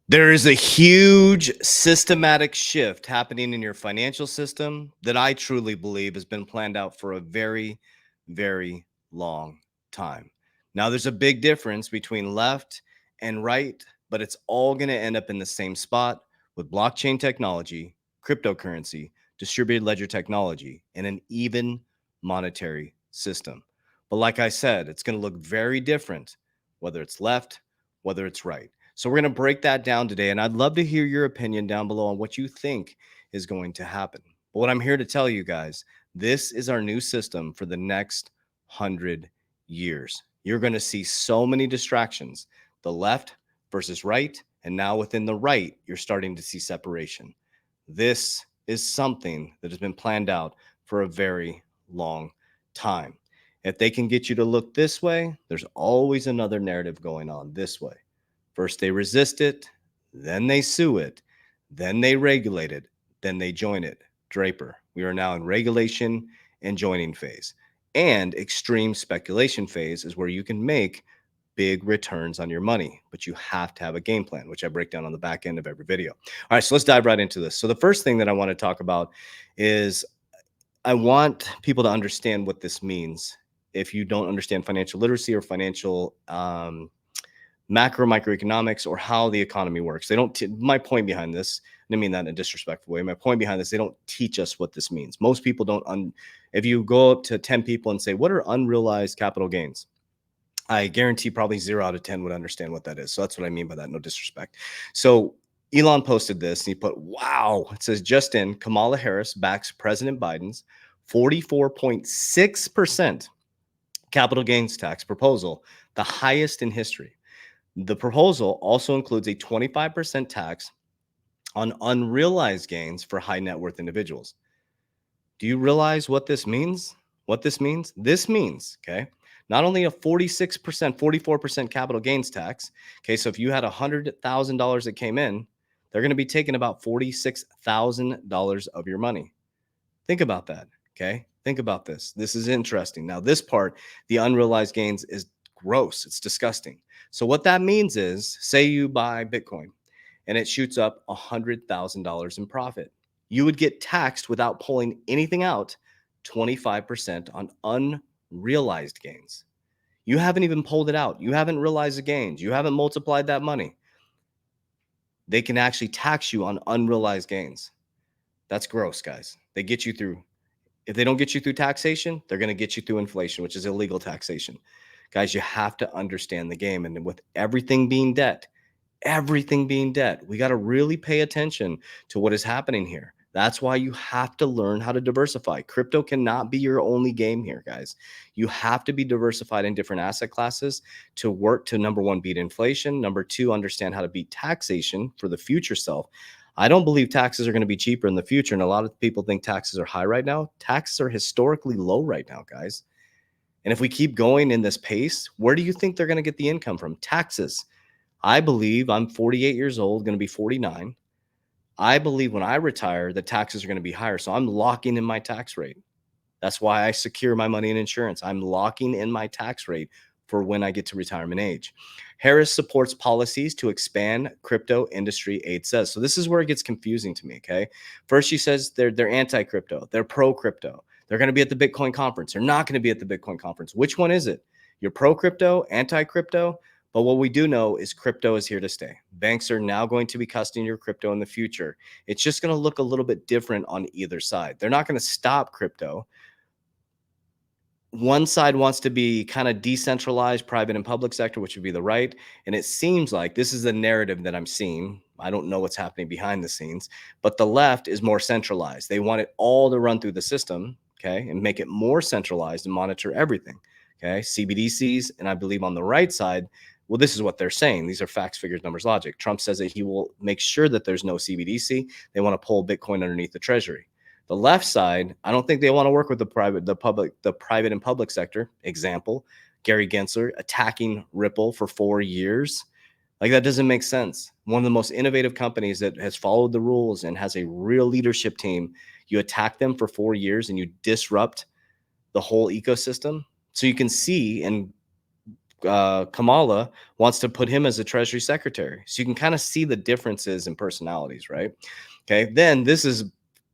There is a huge systematic shift happening in your financial system that I truly believe has been planned out for a very, very long time. Now, there's a big difference between left and right, but it's all going to end up in the same spot with blockchain technology, cryptocurrency, distributed ledger technology, and an even monetary system. But like I said, it's going to look very different, whether it's left, whether it's right. So we're going to break that down today, and I'd love to hear your opinion down below on what you think is going to happen. But what I'm here to tell you guys, this is our new system for the next 100 years. You're going to see so many distractions, the left versus right, and now within the right, you're starting to see separation. This is something that has been planned out for a very long time. If they can get you to look this way, there's always another narrative going on this way. First, they resist it, then they sue it, then they regulate it, then they join it. Draper, we are now in regulation and joining phase. And extreme speculation phase is where you can make big returns on your money, but you have to have a game plan, which I break down on the back end of every video. All right, so let's dive right into this. So, the first thing that I want to talk about is I want people to understand what this means if you don't understand financial literacy or financial microeconomics or how the economy works. They don't. My point behind this, and I mean that in a disrespectful way. My point behind this, they don't teach us what this means. Most people don't. If you go up to 10 people and say, "What are unrealized capital gains?" I guarantee probably 0 out of 10 would understand what that is. So that's what I mean by that. No disrespect. So Elon posted this and he put, wow, it says just in, Kamala Harris backs President Biden's 44.6% capital gains tax proposal, the highest in history. The proposal also includes a 25% tax on unrealized gains for high net worth individuals. Do you realize what this means? What this means? This means, okay, not only a 46%, 44% capital gains tax. Okay, so if you had $100,000 that came in, they're going to be taking about $46,000 of your money. Think about that. Okay, think about this. This is interesting. Now, this part, the unrealized gains, is gross. It's disgusting. So, what that means is, say you buy Bitcoin and it shoots up $100,000 in profit. You would get taxed without pulling anything out 25% on unrealized gains. You haven't even pulled it out. You haven't realized the gains. You haven't multiplied that money. They can actually tax you on unrealized gains. That's gross, guys. They get you through. If they don't get you through taxation, they're going to get you through inflation, which is illegal taxation. Guys, you have to understand the game. And with everything being debt, we got to really pay attention to what is happening here. That's why you have to learn how to diversify. Crypto cannot be your only game here, guys. You have to be diversified in different asset classes to work to, number one, beat inflation. Number two, understand how to beat taxation for the future self. I don't believe taxes are going to be cheaper in the future. And a lot of people think taxes are high right now. Taxes are historically low right now, guys. And if we keep going in this pace, where do you think they're going to get the income from? Taxes. I believe I'm 48 years old, going to be 49. I believe when I retire, the taxes are going to be higher. So I'm locking in my tax rate. That's why I secure my money in insurance. I'm locking in my tax rate for when I get to retirement age. Harris supports policies to expand crypto industry, aid says. So this is where it gets confusing to me, okay? First, she says they're anti-crypto. They're pro-crypto. They're going to be at the Bitcoin conference. They're not going to be at the Bitcoin conference. Which one is it? You're pro-crypto, anti-crypto? But what we do know is crypto is here to stay. Banks are now going to be custodying your crypto in the future. It's just going to look a little bit different on either side. They're not going to stop crypto. One side wants to be kind of decentralized, private and public sector, which would be the right. And it seems like this is the narrative that I'm seeing. I don't know what's happening behind the scenes, but the left is more centralized. They want it all to run through the system, okay, and make it more centralized and monitor everything, okay, CBDCs. And I believe on the right side, well, this is what they're saying. These are facts, figures, numbers, logic. Trump says that he will make sure that there's no CBDC. They want to pull Bitcoin underneath the treasury. The left side, I don't think they want to work with the private and public sector. Example, Gary Gensler attacking Ripple for 4 years. Like, that doesn't make sense. One of the most innovative companies that has followed the rules and has a real leadership team, you attack them for 4 years and you disrupt the whole ecosystem. So you can see, and Kamala wants to put him as a Treasury Secretary. So you can kind of see the differences in personalities, right? Okay. Then this is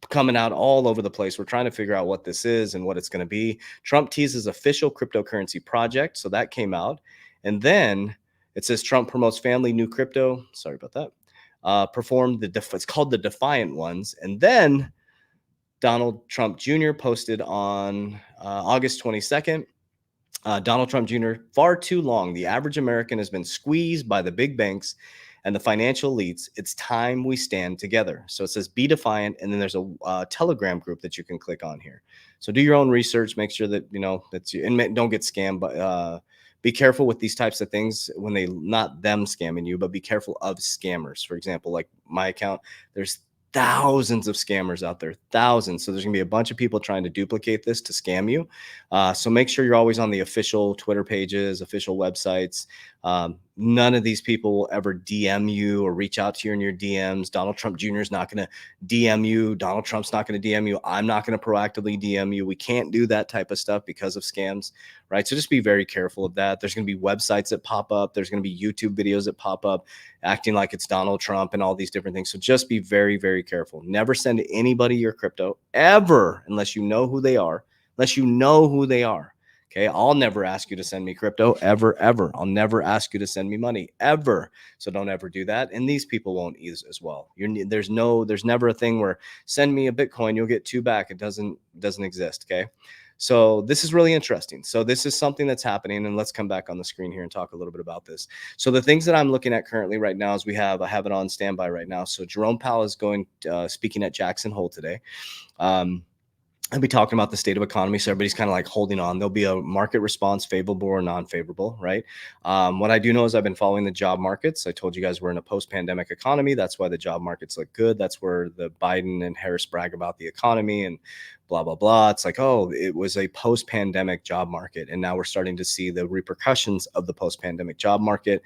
coming out all over the place. We're trying to figure out what this is and what it's going to be. Trump teases official cryptocurrency project. So that came out. And then it says Trump promotes family new crypto. Sorry about that. Performed it's called the Defiant Ones. And then Donald Trump Jr. posted on August 22nd. Donald Trump Jr., far too long. The average American has been squeezed by the big banks and the financial elites. It's time we stand together. So it says be defiant. And then there's a Telegram group that you can click on here. So do your own research. Make sure that, that's you, and don't get scammed. But be careful with these types of things when they, not them scamming you, but be careful of scammers. For example, like my account, there's thousands of scammers out there, thousands. So there's gonna be a bunch of people trying to duplicate this to scam you. So make sure you're always on the official Twitter pages, official websites. None of these people will ever DM you or reach out to you in your DMs. Donald Trump Jr. is not going to DM you. Donald Trump's not going to DM you. I'm not going to proactively DM you. We can't do that type of stuff because of scams, right? So just be very careful of that. There's going to be websites that pop up. There's going to be YouTube videos that pop up acting like it's Donald Trump and all these different things. So just be very, very careful. Never send anybody your crypto ever unless you know who they are. Unless you know who they are. Okay, I'll never ask you to send me crypto ever, ever. I'll never ask you to send me money ever. So don't ever do that. And these people won't either as well. There's never a thing where send me a Bitcoin, you'll get two back. It doesn't exist. Okay. So this is really interesting. So this is something that's happening, and let's come back on the screen here and talk a little bit about this. So the things that I'm looking at currently right now is I have it on standby right now. So Jerome Powell is speaking at Jackson Hole today. I'll be talking about the state of economy. So everybody's kind of like holding on. There'll be a market response, favorable or non-favorable, right? What I do know is I've been following the job markets. I told you guys we're in a post-pandemic economy. That's why the job markets look good. That's where the Biden and Harris brag about the economy and blah, blah, blah. It's like, oh, it was a post-pandemic job market. And now we're starting to see the repercussions of the post-pandemic job market.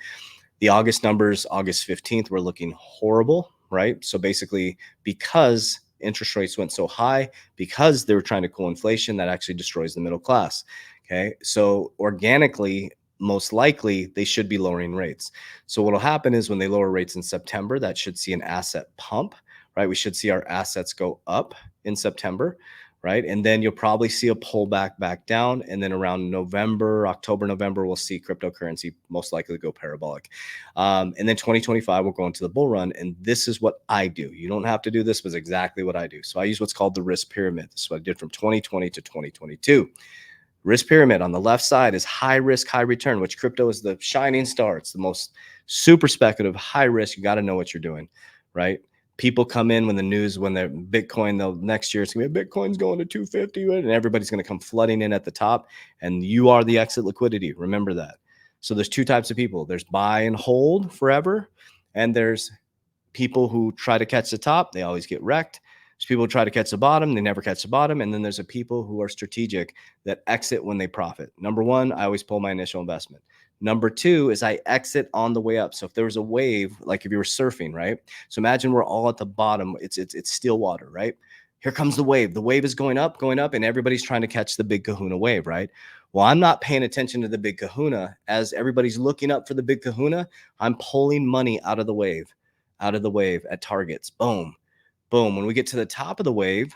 The August numbers, August 15th, were looking horrible, right? So basically, because interest rates went so high, because they were trying to cool inflation, that actually destroys the middle class. Okay. So organically, most likely they should be lowering rates. So what will happen is when they lower rates in September, that should see an asset pump, right? We should see our assets go up in September, right? And then you'll probably see a pullback back down. And then around October, November, we'll see cryptocurrency most likely go parabolic. And then 2025, we'll go into the bull run. And this is what I do. You don't have to do this, but it's exactly what I do. So I use what's called the risk pyramid. This is what I did from 2020 to 2022. Risk pyramid on the left side is high risk, high return, which crypto is the shining star. It's the most super speculative, high risk. You got to know what you're doing, right? People come in when they're Bitcoin, next year it's gonna be Bitcoin's going to 250, and everybody's gonna come flooding in at the top, and you are the exit liquidity. Remember that. So there's two types of people. There's buy and hold forever, and there's people who try to catch the top. They always get wrecked. There's people who try to catch the bottom. They never catch the bottom. And then there's a people who are strategic that exit when they profit. Number one, I always pull my initial investment. Number two is I exit on the way up. So if there was a wave, like if you were surfing, right? So imagine we're all at the bottom. It's still water, right? Here comes the wave. The wave is going up, and everybody's trying to catch the big kahuna wave, right? Well, I'm not paying attention to the big kahuna. As everybody's looking up for the big kahuna, I'm pulling money out of the wave at targets. Boom, boom. When we get to the top of the wave,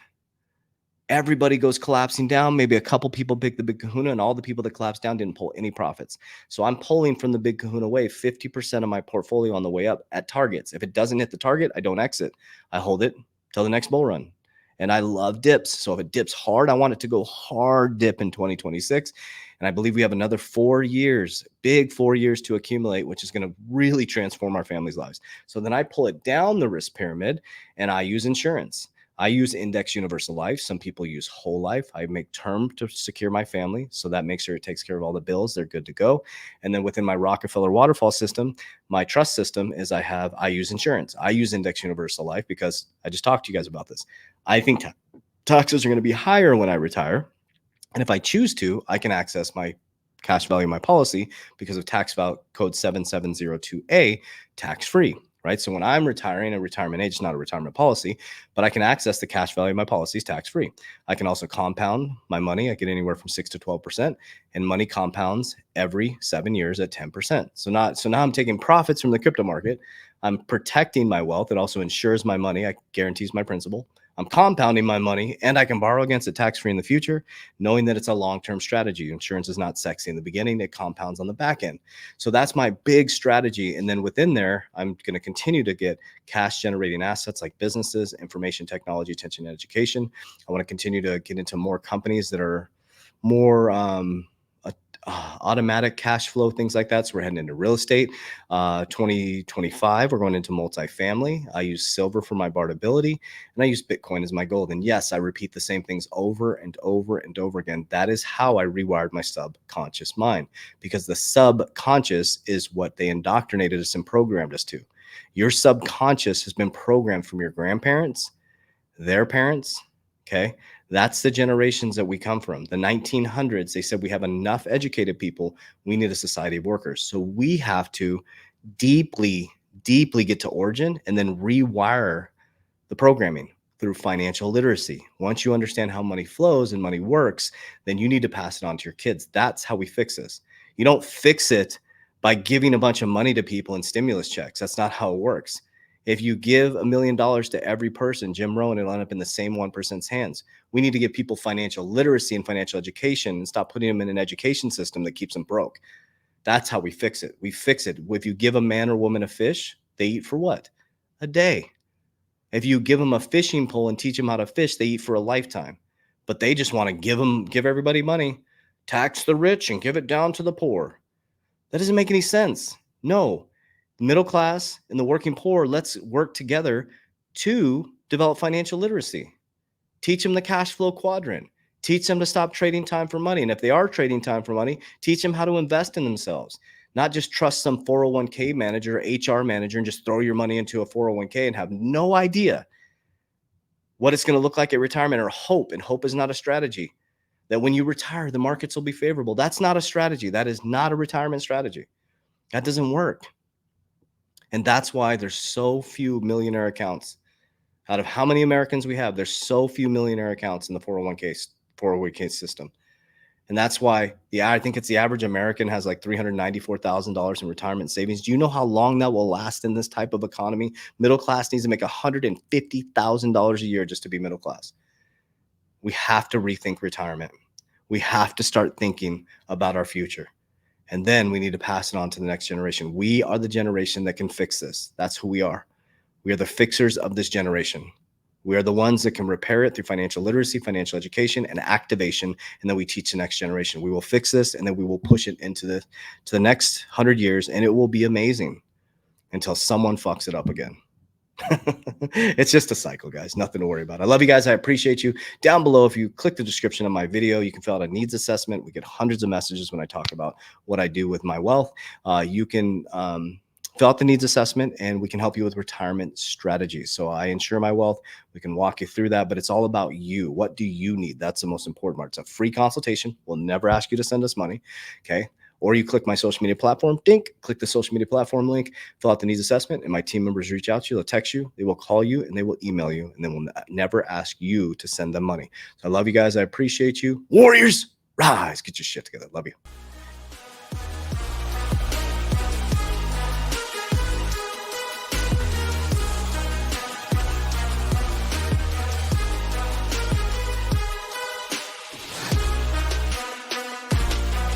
everybody goes collapsing down. Maybe a couple people pick the big kahuna, and all the people that collapsed down didn't pull any profits. So I'm pulling from the big kahuna wave 50% of my portfolio on the way up at targets. If it doesn't hit the target, I don't exit. I hold it till the next bull run. And I love dips. So if it dips hard, I want it to go hard dip in 2026. And I believe we have another 4 years, big 4 years to accumulate, which is going to really transform our families' lives. So then I pull it down the risk pyramid, and I use insurance. I use index universal life. Some people use whole life. I make term to secure my family. So that makes sure it takes care of all the bills. They're good to go. And then within my Rockefeller waterfall system, my trust system is I use insurance. I use index universal life because I just talked to you guys about this. I think taxes are going to be higher when I retire. And if I choose to, I can access my cash value of my policy because of tax code 7702A, tax free. right? So when I'm retiring, a retirement age is not a retirement policy, but I can access the cash value of my policies tax-free. I can also compound my money. I get anywhere from 6 to 12%, and money compounds every 7 years at 10%. So now I'm taking profits from the crypto market. I'm protecting my wealth. It also insures my money. I guarantees my principal. I'm compounding my money, and I can borrow against it tax-free in the future, knowing that it's a long-term strategy. Insurance is not sexy in the beginning. It compounds on the back end. So that's my big strategy. And then within there, I'm going to continue to get cash generating assets like businesses, information technology, attention, and education. I want to continue to get into more companies that are more automatic cash flow, things like that. So we're heading into real estate. 2025, we're going into multifamily. I use silver for my bartability, and I use Bitcoin as my gold. And yes, I repeat the same things over and over and over again. That is how I rewired my subconscious mind, because the subconscious is what they indoctrinated us and programmed us to. Your subconscious has been programmed from your grandparents, their parents. Okay. That's the generations that we come from. The 1900s, they said we have enough educated people. We need a society of workers. So we have to deeply, deeply get to origin and then rewire the programming through financial literacy. Once you understand how money flows and money works, then you need to pass it on to your kids. That's how we fix this. You don't fix it by giving a bunch of money to people and stimulus checks. That's not how it works. If you give $1 million to every person, Jim Rohn, it'll end up in the same 1%'s hands. We need to give people financial literacy and financial education and stop putting them in an education system that keeps them broke. That's how we fix it. We fix it. If you give a man or woman a fish, they eat for what? A day. If you give them a fishing pole and teach them how to fish, they eat for a lifetime. But they just want to give everybody money, tax the rich and give it down to the poor. That doesn't make any sense. No, the middle class and the working poor, let's work together to develop financial literacy. Teach them the cash flow quadrant. Teach them to stop trading time for money. And if they are trading time for money, teach them how to invest in themselves. Not just trust some 401k manager, HR manager, and just throw your money into a 401k and have no idea what it's going to look like at retirement, or hope. And hope is not a strategy. That when you retire, the markets will be favorable. That's not a strategy. That is not a retirement strategy. That doesn't work. And that's why there's so few millionaire accounts. Out of how many Americans we have, there's so few millionaire accounts in the 401k system. And that's why I think it's the average American has like $394,000 in retirement savings. Do you know how long that will last in this type of economy? Middle class needs to make $150,000 a year just to be middle class. We have to rethink retirement. We have to start thinking about our future. And then we need to pass it on to the next generation. We are the generation that can fix this. That's who we are. We are the fixers of this generation. We are the ones that can repair it through financial literacy, financial education, and activation. And then we teach the next generation. We will fix this, and then we will push it into the next 100 years, and it will be amazing until someone fucks it up again. It's just a cycle, guys. Nothing to worry about. I love you guys. I appreciate you. Down below, if you click the description of my video, you can fill out a needs assessment. We get hundreds of messages when I talk about what I do with my wealth. You can fill out the needs assessment, and we can help you with retirement strategies. So I insure my wealth. We can walk you through that, but it's all about you. What do you need? That's the most important part. It's a free consultation. We'll never ask you to send us money. Okay. Or you click my social media platform, click the social media platform link, fill out the needs assessment, and my team members reach out to you. They'll text you, they will call you, and they will email you, and then we'll never ask you to send them money. So I love you guys. I appreciate you. Warriors, rise, get your shit together. Love you.